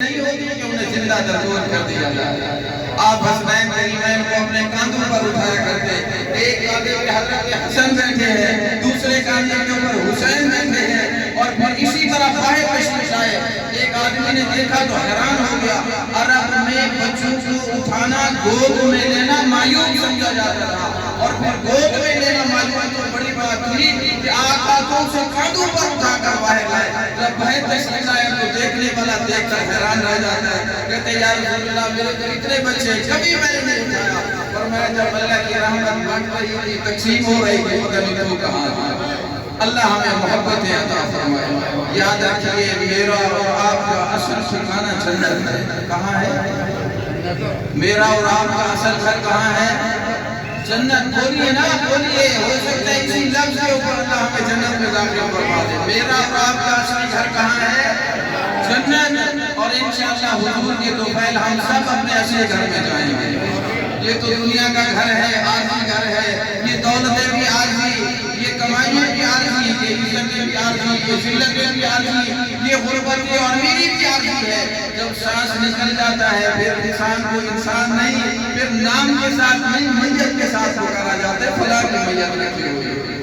نہیں ہوتی کہ انہیں زندہ درگور کر دیا جائے۔ آپ حسنین کریمین کو اپنے کاندھوں پر اٹھایا کرتے، ایک کاندھے پہ حضرت حسن بیٹھے ہیں، دوسرے کاندھے کے اوپر حسین بیٹھے ہیں، اور پھر اسی طرح باہر تشریف لائے۔ ایک آدمی نے دیکھا تو حیران ہو گیا، عرب میں بچوں کو اٹھانا، گود میں لینا مایوب سمجھا جاتا تھا، اور پھر گود میں لینا مایوب تو بڑی بات تھی کہ آقا کو اسے کاندھوں پر اٹھا کر باہر لائے۔ جب باہر تشریف لائے تو دیکھنے والا دیکھ کر حیران رہ جاتا ہے، کہتے ہیں یا رسول اللہ میرے تو اتنے بچے کبھی میں نے نہیں اٹھایا، اور میں جب اللہ کی رحمت بانٹ رہی تھی، تقسیم ہو رہی تھی، پتہ نہیں تو کہاں تھا۔ اللہ ہمیں محبتیں عطا فرمائے۔ یاد رکھیے میرا اور آپ کا اصل ٹھکانہ جنت ہے۔ کہاں ہے؟ میرا اور آپ کا اصل گھر کہاں ہے؟ جنت۔ بولیے نا، بولیے، ہو سکتا ہے اسی لفظ کے اوپر اللہ ہمیں جنت میں داخل فرما دے۔ میرا اور آپ کا اصل گھر کہاں ہے؟ جنت۔ اور انشاءاللہ حضور کے توفیل ہم سب اپنے اصل گھر میں جائیں گے۔ یہ تو دنیا کا گھر ہے، عارضی گھر ہے، یہ دولتیں بھی عارضی، یہ کمائیاں بھی عارضی، یہ عزتیں بھی عارضی، یہ ذلتیں بھی عارضی، یہ غربت اور امیری بھی عارضی ہے۔ جب سانس نکل جاتا ہے پھر انسان کو انسان نہیں، پھر نام کے ساتھ نہیں، میت کے ساتھ پکارا جاتا ہے، فلاں کی میت نکلی ہوئی ہے۔